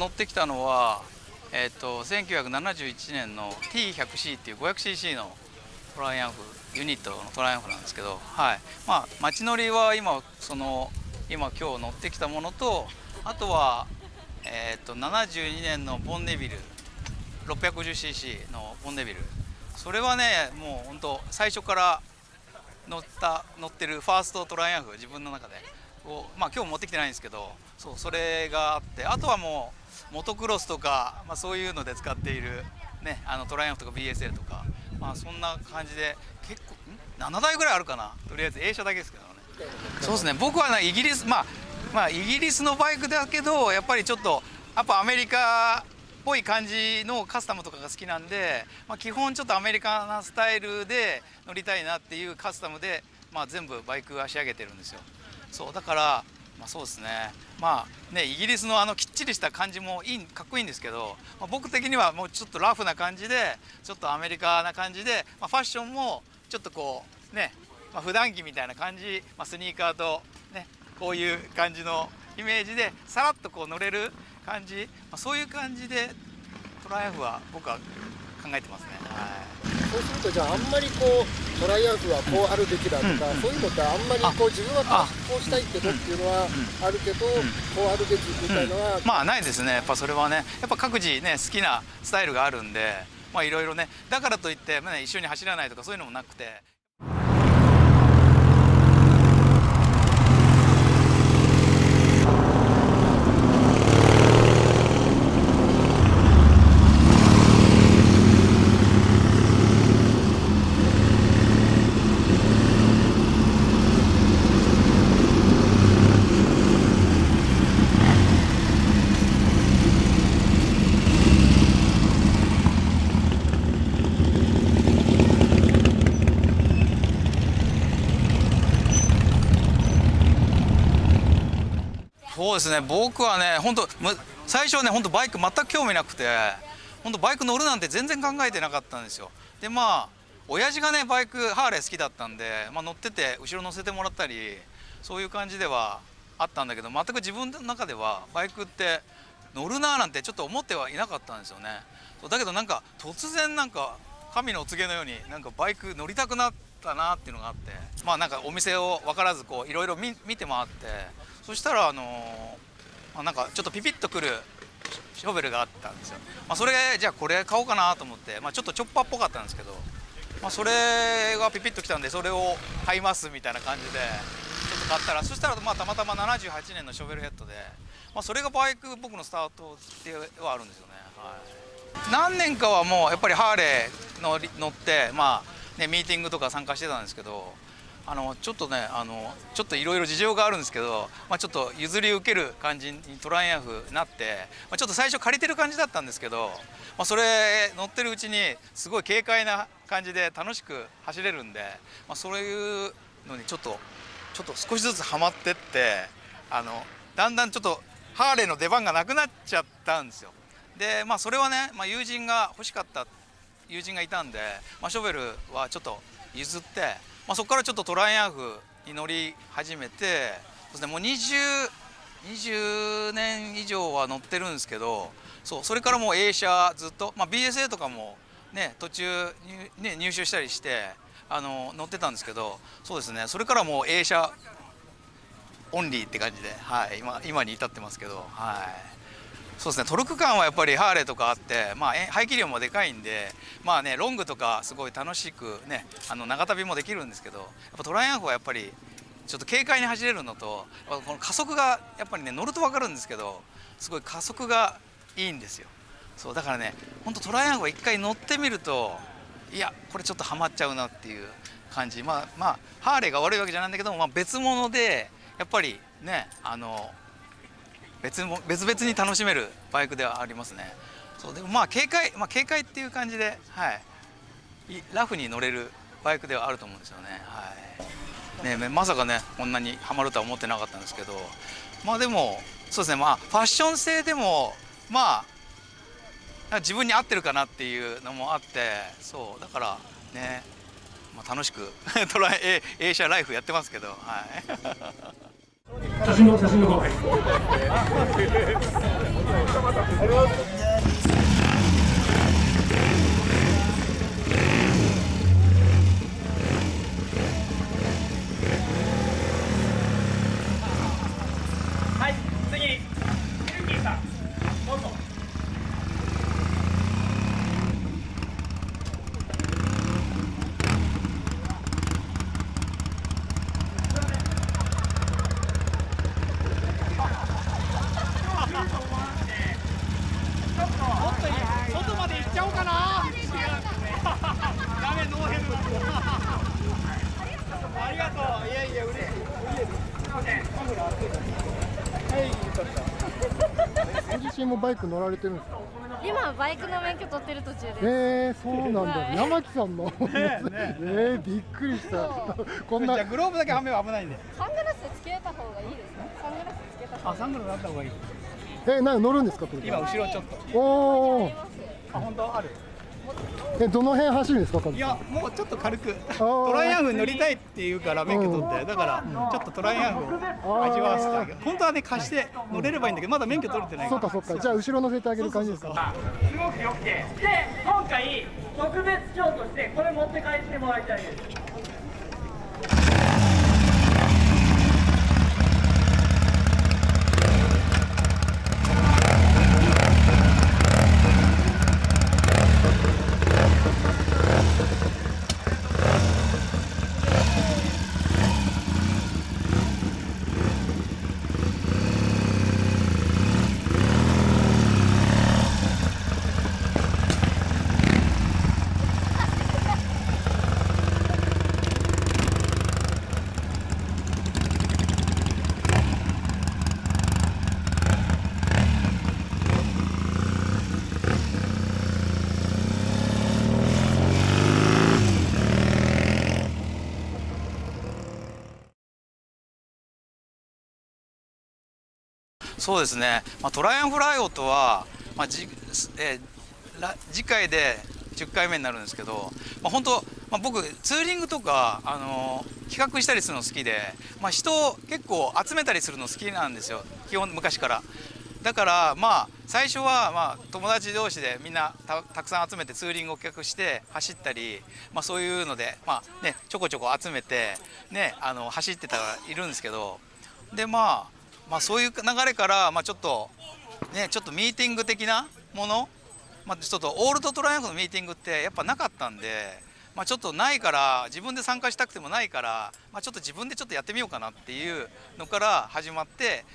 乗ってきたのは、1971年の T100C っていう 500cc のトライアンフユニットのトライアンフなんですけど、はい、まあ街乗りは今日乗ってきたものと、あとは72年のボンネビル 650cc のボンネビル、それはねもう本当最初から乗ってるファーストトライアンフ、自分の中でまあ今日持ってきてないんですけど、それがあって、あとはもうモトクロスとか、まあ、そういうので使っている、ね、トライアンフとか BSL とか、まあ、そんな感じで結構7台ぐらいあるかな、とりあえず映写だけですけどね。そうですね、僕はねイギリス、まあイギリスのバイクだけど、やっぱりちょっとやっぱアメリカっぽい感じのカスタムとかが好きなんで、まあ、基本ちょっとアメリカなスタイルで乗りたいなっていうカスタムで、まあ、全部バイクは仕上げてるんですよ。そうだから、まあ、そうですね、まあねイギリスのきっちりした感じもかっこいいんですけど、まあ、僕的にはもうちょっとラフな感じで、ちょっとアメリカな感じで、まあ、ファッションもちょっとこうね、まあ、普段着みたいな感じ、まあ、スニーカーとねこういう感じのイメージでさらっとこう乗れる感じ、まあ、そういう感じでトライアンフは僕は考えてますね。はい、そうすると、じゃああんまりこうトライアンフはこうあるべきだとか、そういうのってあんまりこう自分はこうしたいけどっていうのはあるけど、こうあるべきみたいのは、まあないですね。やっぱそれはね、やっぱ各自ね好きなスタイルがあるんで、まあいろいろね、だからといって、まあね、一緒に走らないとかそういうのもなくて。そうですね、僕はね本当最初はね本当バイク全く興味なくて、本当バイク乗るなんて全然考えてなかったんですよ。でまあ親父がねバイクハーレー好きだったんで、まあ、乗ってて後ろ乗せてもらったり、そういう感じではあったんだけど、全く自分の中ではバイクって乗るなーなんてちょっと思ってはいなかったんですよね。だけどなんか突然なんか神のお告げのようになんかバイク乗りたくなったなっていうのがあって、まあなんかお店を分からずこういろいろ見て回って、そしたらなんかちょっとピピッとくるショベルがあったんですよ。まあ、それじゃあこれ買おうかなと思って、まあ、ちょっとチョッパーっぽかったんですけど、まあ、それがピピッときたんでそれを買いますみたいな感じでちょっと買ったら、そしたらまあたまたま78年のショベルヘッドで、まあ、それがバイク僕のスタートではあるんですよね。はい、何年かはもうやっぱりハーレー乗ってまあねミーティングとか参加してたんですけど、ちょっとねちょっといろいろ事情があるんですけど、まあ、ちょっと譲り受ける感じにトライアンフになって、まあ、ちょっと最初借りてる感じだったんですけど、まあ、それ乗ってるうちにすごい軽快な感じで楽しく走れるんで、まあ、そういうのにちょっと少しずつハマってって、だんだんちょっとハーレーの出番がなくなっちゃったんですよ。でまあそれはね、まあ、友人が欲しかった友人がいたんで、まあ、ショベルはちょっと譲って、まあ、そこからちょっとトライアンフに乗り始めて、そうですね、もう20年以上は乗ってるんですけど、それからもう映写ずっと、まあ、BSA とかもね途中に、ね、入手したりして乗ってたんですけど、そうですね、それからもう映写オンリーって感じで、はい、今に至ってますけど、はい。そうですね、トルク感はやっぱりハーレーとかあって、まあ、排気量もでかいんで、まあね、ロングとかすごい楽しくね長旅もできるんですけど、やっぱトライアンフはやっぱりちょっと軽快に走れるのと、この加速がやっぱりね乗ると分かるんですけど、すごい加速がいいんですよ。そうだからね、ほんとトライアンフは一回乗ってみると、いやこれちょっとハマっちゃうなっていう感じ。まあハーレーが悪いわけじゃないんだけども、まあ、別物でやっぱりね別々に楽しめるバイクではありますね。そうでもまあ軽快っていう感じで、はい、ラフに乗れるバイクではあると思うんですよね。はいね、まさかねこんなにハマるとは思ってなかったんですけど、まあでもそうですね、まあファッション性でもまあ自分に合ってるかなっていうのもあって、そうだからね、まあ、楽しく映写ライフやってますけど、はい。写真の方がいい。はい、次、ミルキーさん、どうぞ。外まで行っちゃおうかな。ダメ、ノーヘル。ありがとう。いやいや、嬉しい。すみません。はい、よかった。ご自身もバイク乗られてるんですか？今バイクの免許取ってる途中です。そうなんだ。はい山木さんの。びっくりした。こんな。じゃあグローブだけはめは危ないんで。サングラスつけた方がいいですか？サングラスつけた方が。あ、サングラスあった方がいい。なんか乗るんですかこれ？今後ろちょっと。おお。あ、本当ある。どの辺走るんですか？いや、もうちょっと軽く。トライアングル乗りたいって言うから免許取って、だからちょっとトライアングルを味わわせてあげる。本当はね貸して乗れればいいんだけど、まだ免許取れてないから。そうかそうか。じゃあ後ろ乗せてあげる感じですか？すごく良くて、で今回特別賞としてこれ持って帰ってもらいたいです。そうですね、トライアンフライオットは、次回で10回目になるんですけど、本当、僕ツーリングとか、企画したりするの好きで、人を結構集めたりするの好きなんですよ、基本昔から。だから最初は友達同士でみんなたくさん集めてツーリングを企画して走ったり、そういうのでちょこちょこ集めて走ってたらいるんですけど、でそういう流れからちょっとミーティング的なもの、ちょっとオールドトライアングルのミーティングってやっぱなかったんで、ちょっとないから自分で参加したくてもないから、ちょっと自分でちょっとやってみようかなっていうのから始まって、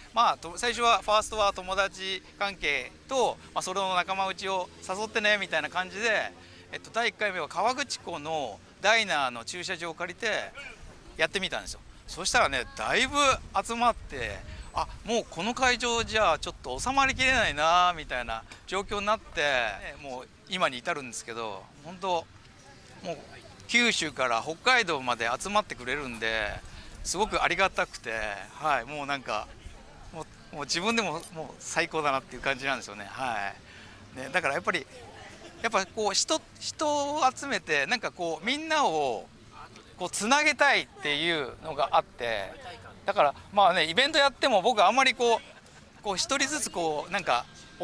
最初はファーストは友達関係と、それの仲間内を誘ってねみたいな感じで、第1回目は河口湖のダイナーの駐車場を借りてやってみたんですよ。そしたらね、だいぶ集まって、もうこの会場じゃちょっと収まりきれないなみたいな状況になって、もう今に至るんですけど、本当もう九州から北海道まで集まってくれるんですごくありがたくて、もうなんかもう自分でももう最高だなっていう感じなんですよね。だからやっぱこう人を集めてみんなをつなげたいっていうのがあって、だからイベントやっても僕あんまり一人ずつお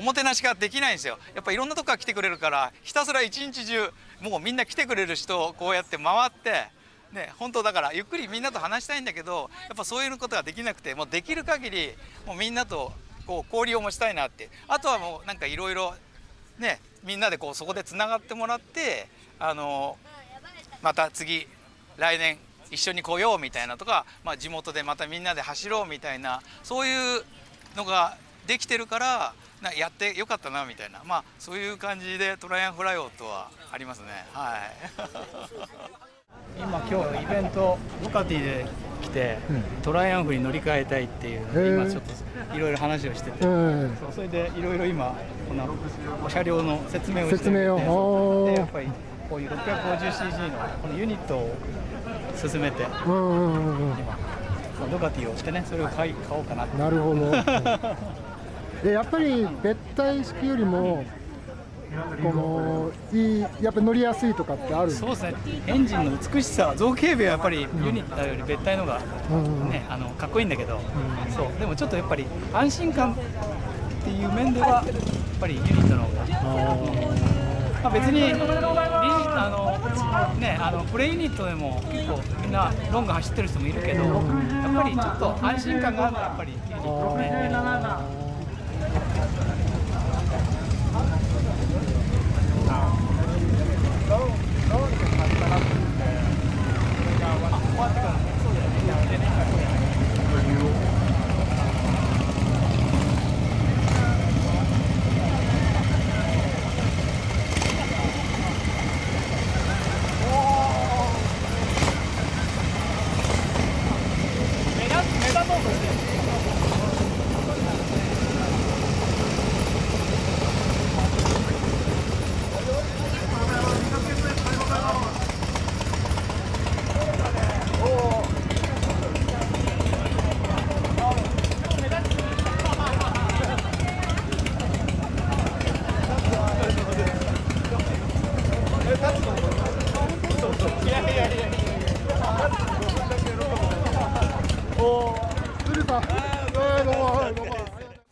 もてなしができないんですよ。やっぱいろんなとこから来てくれるから、ひたすら一日中もうみんな来てくれる人をこうやって回って本当だからゆっくりみんなと話したいんだけど、やっぱそういうことができなくて、もうできる限りもうみんなと交流を持ちたいなって。あとはもういろいろみんなでそこでつながってもらって、また次来年一緒に来ようみたいなとか、地元でまたみんなで走ろうみたいな、そういうのができてるからやってよかったなみたいな、そういう感じでトライアンフライオットはありますね。今イベントドカティで来て、トライアンフルに乗り換えたいっていうので、今ちょっといろいろ話をしてて、それでいろいろ今この車両の説明をしてるので、やっぱりこういう 650cc のこのユニットを進めて、今ドカティをしてそれを買おうかなって。なるほど。やっぱり別体式よりもこのやっぱり乗りやすいとかってあるんですか？そうですね、エンジンの美しさ、造形美はやっぱりユニットより別体のが、ね、かっこいいんだけど、そうでもちょっとやっぱり安心感っていう面ではやっぱりユニットの方が、まあ、別にプレイユニットでも結構みんなロング走ってる人もいるけど、やっぱりちょっと安心感があるのはやっぱりユニットね。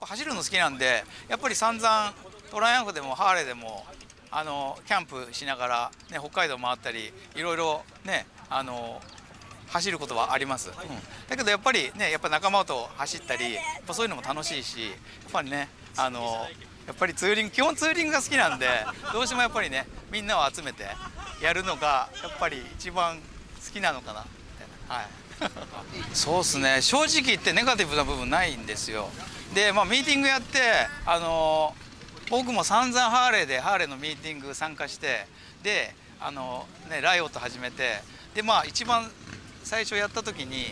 走るの好きなんで、やっぱり散々トライアンフでもハーレーでもキャンプしながら、ね、北海道回ったりいろいろね走ることはあります、だけどやっぱりね、やっぱ仲間と走ったり、やっぱそういうのも楽しいし、やっぱりねやっぱりツーリング、基本ツーリングが好きなんで、どうしてもやっぱりねみんなを集めてやるのがやっぱり一番好きなのかなみたいな。はいそうですね、正直言ってネガティブな部分ないんですよ。で、まあ、ミーティングやって僕も散々ハーレーのミーティング参加して、でライオット始めて、でまあ一番最初やった時に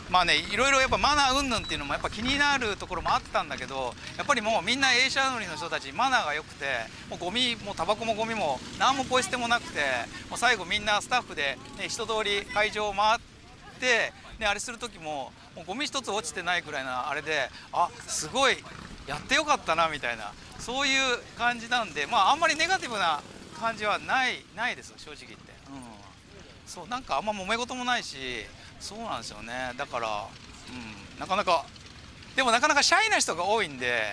まあね、いろいろやっぱマナー云々っていうのもやっぱ気になるところもあったんだけど、やっぱりもうみんなエーシャ乗りの人たちマナーが良くて、もうゴミもタバコもゴミも何もポイ捨てもなくて、もう最後みんなスタッフで、ね、一通り会場を回って、ね、あれする時ももうゴミ一つ落ちてないぐらいなあれで、あすごいやってよかったなみたいな、そういう感じなんで、まああんまりネガティブな感じはないです正直言って、そうなんかあんま揉め事もないし、そうなんですよね。だから、なかなかでもなかなかシャイな人が多いんで、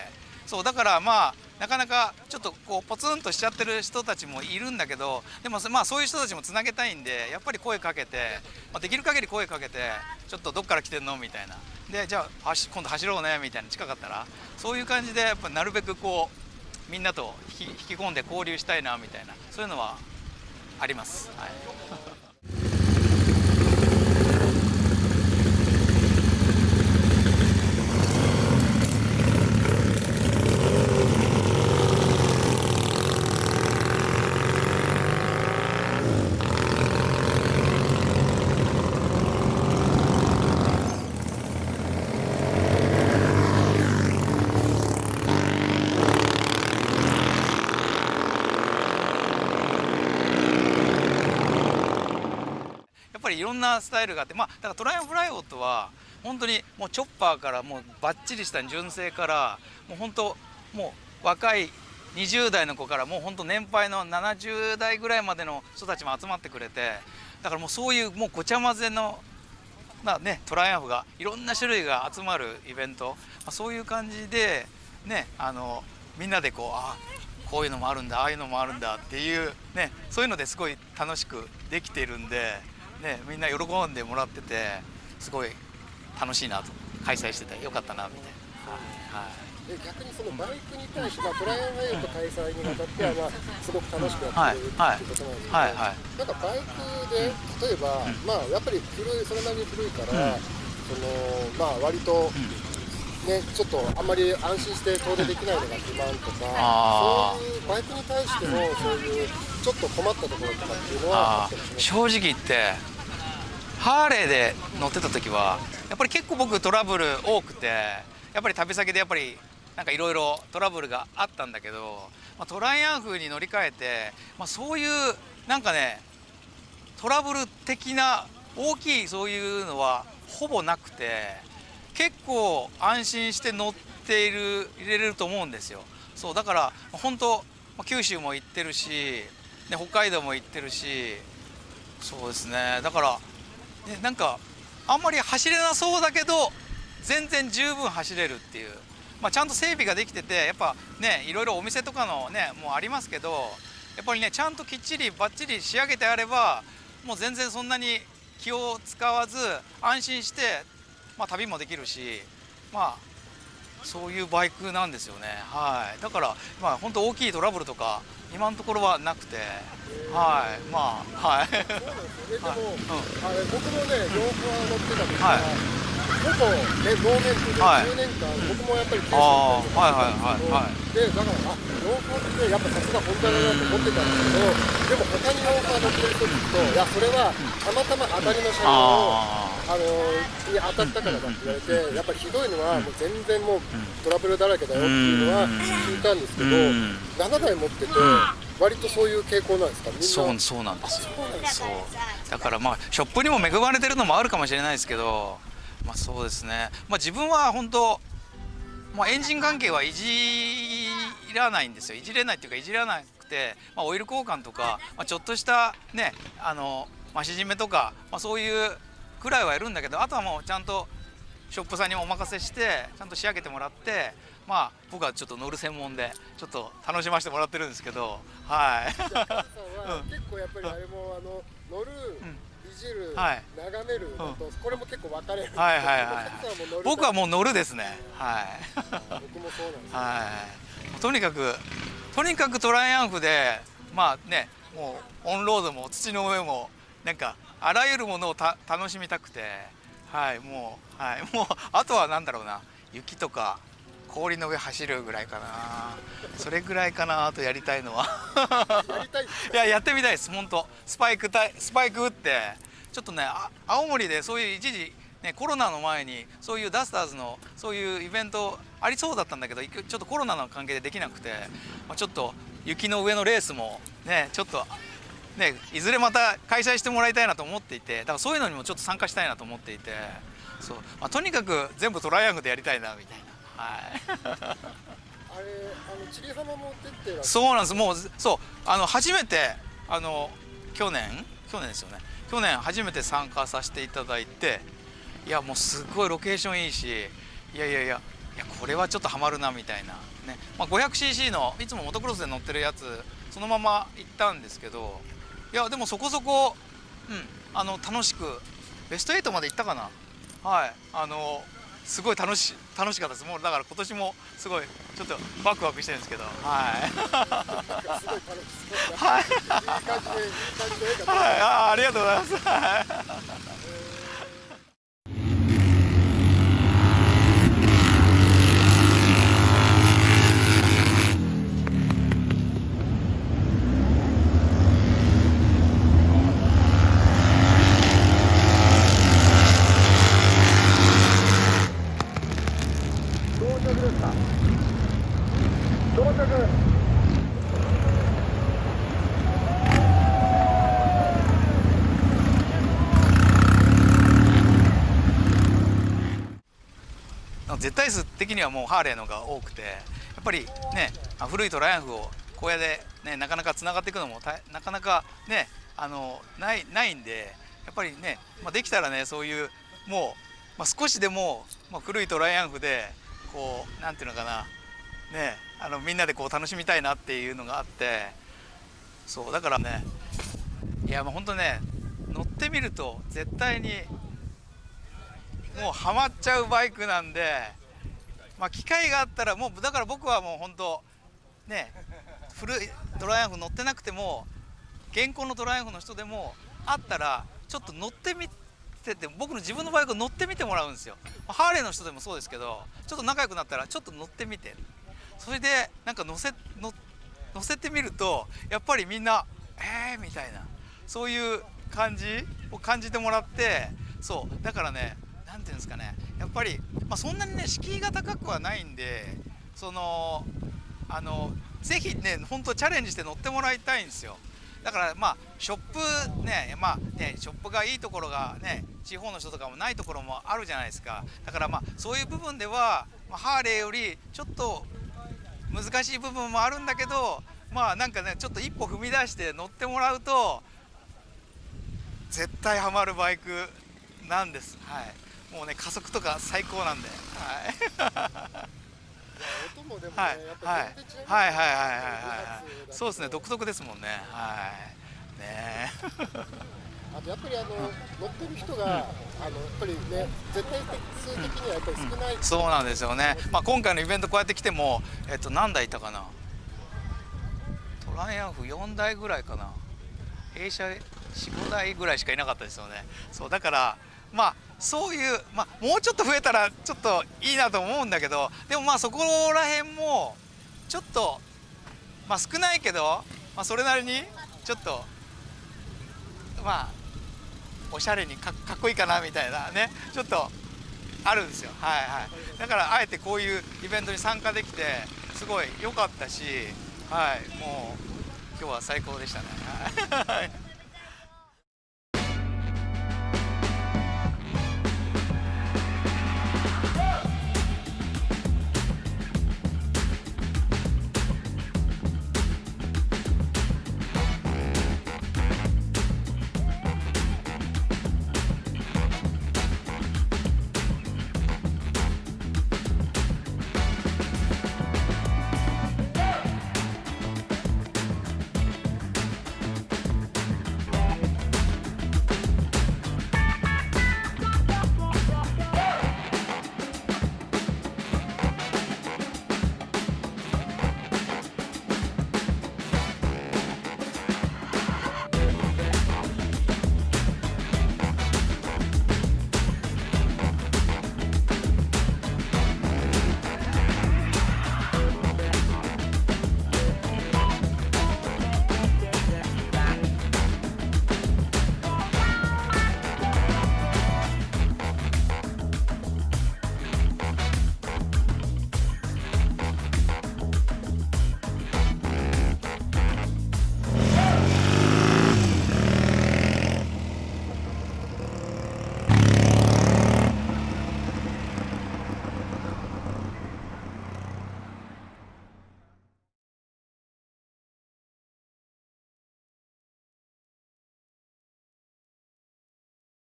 そうだからまあなかなかちょっとこうポツンとしちゃってる人たちもいるんだけど、でもまあそういう人たちもつなげたいんで、やっぱり声かけて、まあ、できる限り声かけて、ちょっとどっから来てんのみたいな、でじゃあ今度走ろうねみたいな、近かったらそういう感じでやっぱなるべくこうみんなと引き込んで交流したいなみたいな、そういうのはあります。はいいろんなスタイルがあって、まあ、だからトライアンフライオットは本当にもうチョッパーからもうバッチリした純正から、もう本当もう若い20代の子からもう本当年配の70代ぐらいまでの人たちも集まってくれて、だからもうそういうもうごちゃ混ぜのトライアンフがいろんな種類が集まるイベント、そういう感じでね、みんなでこうこういうのもあるんだ、ああいうのもあるんだっていうね、そういうのですごい楽しくできてるんで。ね、みんな喜んでもらってて、すごい楽しいなと、開催しててよかったなみたいな。で逆にそのバイクに対して、トライアンフライオット開催にあたっては、まあ、すごく楽しくやってるっていうことなんですけど、なんかバイクで例えば、まあ、やっぱりそれなりに古いから、まあ、割と、ね、ちょっとあんまり安心して遠出できないのが不満とか、そういうバイクに対してのそういうちょっと困ったところとかっていうのは正直言ってハーレーで乗ってた時はやっぱり結構僕トラブル多くて、やっぱり旅先でやっぱりなんかいろいろトラブルがあったんだけど、トライアンフに乗り換えて、そういうなんかねトラブル的な大きいそういうのはほぼなくて、結構安心して乗って入れると思うんですよ。そうだから本当九州も行ってるし、ね、北海道も行ってるし、そうですね、だから、ね、なんかあんまり走れなそうだけど全然十分走れるっていう、ちゃんと整備ができてて、やっぱねいろいろお店とかのねもうありますけど、やっぱりねちゃんときっちりバッチリ仕上げてあればもう全然そんなに気を使わず安心して、旅もできるし、そういうバイクなんですよね。はい、だから本当大きいトラブルとか今のところはなくて、はい、はい。そうなんですよね。でも、僕もね、洋服は乗ってた時はは、ほぼねノーメントではい10年間、僕もやっぱり経あ験ーはいはいはいはいで、だから洋服ってやっぱさすがホンダだなと思ってたんですけど、でも他に洋服乗ってる人に聞くと、いやそれはたまたま当たりの車両に当たったからだって言われて、やっぱりひどいのはもう全然もうトラブルだらけだよっていうのは聞いたんですけど、7台持ってて割とそういう傾向なんですか？みんなそうなんですよ。そうなんですそうだからショップにも恵まれてるのもあるかもしれないですけど、そうですね、自分は本当、エンジン関係はいじらないんですよ。いじれないっていうかいじらなくて、オイル交換とか、ちょっとしたね増し締めとか、そういうくらいはやるんだけど、あとはもうちゃんとショップさんにお任せしてちゃんと仕上げてもらって、僕はちょっと乗る専門でちょっと楽しませてもらってるんですけど、はい。じゃあカズさんは結構やっぱりあれも乗る、いじる、はい眺めるだとこれも結構分かれるんですけど、はいカズさんも乗る僕はもう乗るですね。はい。僕もそうなんですよ。はい。とにかくトライアンフでもうオンロードも土の上もなんかあらゆるものを楽しみたくて、もうあとはなんだろうな、雪とか氷の上走るぐらいかな。それぐらいかな、あとやりたいのは。やりたいですか？いや、やってみたいです本当。スパイク打ってちょっとね、青森でそういう一時ね、コロナの前にそういうダスターズのそういうイベントありそうだったんだけど、ちょっとコロナの関係でできなくて、ちょっと雪の上のレースもねちょっとねいずれまた開催してもらいたいなと思っていて、だからそういうのにもちょっと参加したいなと思っていて、そう、とにかく全部トライアングルでやりたいなみたいな。はい。あれ千里浜も出てらっしゃる。そうなんです。もう初めて去年ですよね。去年初めて参加させていただいて、いやもうすごいロケーションいいし、いやこれはちょっとハマるなみたいなね。500cc のいつもモトクロスで乗ってるやつそのまま行ったんですけど、いやでもそこそこ楽しくベスト8まで行ったかな。はい。すごい楽しかったです。もうだから今年もすごいちょっとワクワクしてるんですけど、はい。すごい楽しそうな。はい。いい感じで絵がはい、ありがとうございます。はい到着ですか？到着。絶対数的にはもうハーレーのが多くて、やっぱりね古いトライアンフをこうやってねなかなかつながっていくのもなかなかねないんで、やっぱりね、できたらねそういうもう、少しでも、古いトライアンフでこうなんていうのかなねみんなでこう楽しみたいなっていうのがあって、そうだからね、いやもう本当ね乗ってみると絶対にもうハマっちゃうバイクなんで、機会があったらもうだから僕はもう本当ね古いトライアンフ乗ってなくても現行のトライアンフの人でもあったらちょっと乗ってみてて、僕の自分のバイクを乗ってみてもらうんですよ。ハーレーの人でもそうですけど、ちょっと仲良くなったらちょっと乗ってみて、それでなんか乗せてみるとやっぱりみんなみたいなそういう感じを感じてもらって、そうだからねなんていうんですかね、やっぱり、そんなにね敷居が高くはないんで、ぜひね本当チャレンジして乗ってもらいたいんですよ。だからショップねショップがいいところがね地方の人とかもないところもあるじゃないですか。だからそういう部分では、ハーレーよりちょっと難しい部分もあるんだけど、まあなんかねちょっと一歩踏み出して乗ってもらうと絶対ハマるバイクなんです。はい、もうね加速とか最高なんで、はい音もでもね、はいやっぱ全然違いますね。はいはいはいはいはいはい、そうですね、独特ですもんね。はいねあとやっぱり乗ってる人が、やっぱりね、絶対数的にはやっぱり少ない、そうなんですよね。まあ今回のイベントこうやって来ても何台いたかな、トライアンフ4台ぐらいかな、弊社4、5台ぐらいしかいなかったですよね。そうだからまあそういう、まあ、もうちょっと増えたらちょっといいなと思うんだけど、でもまあそこら辺もちょっとまあ少ないけど、まあ、それなりにちょっとまあおしゃれにかっこいいかなみたいなね、ちょっとあるんですよ。はいはい、だからあえてこういうイベントに参加できてすごい良かったし、はい、もう今日は最高でしたね。はい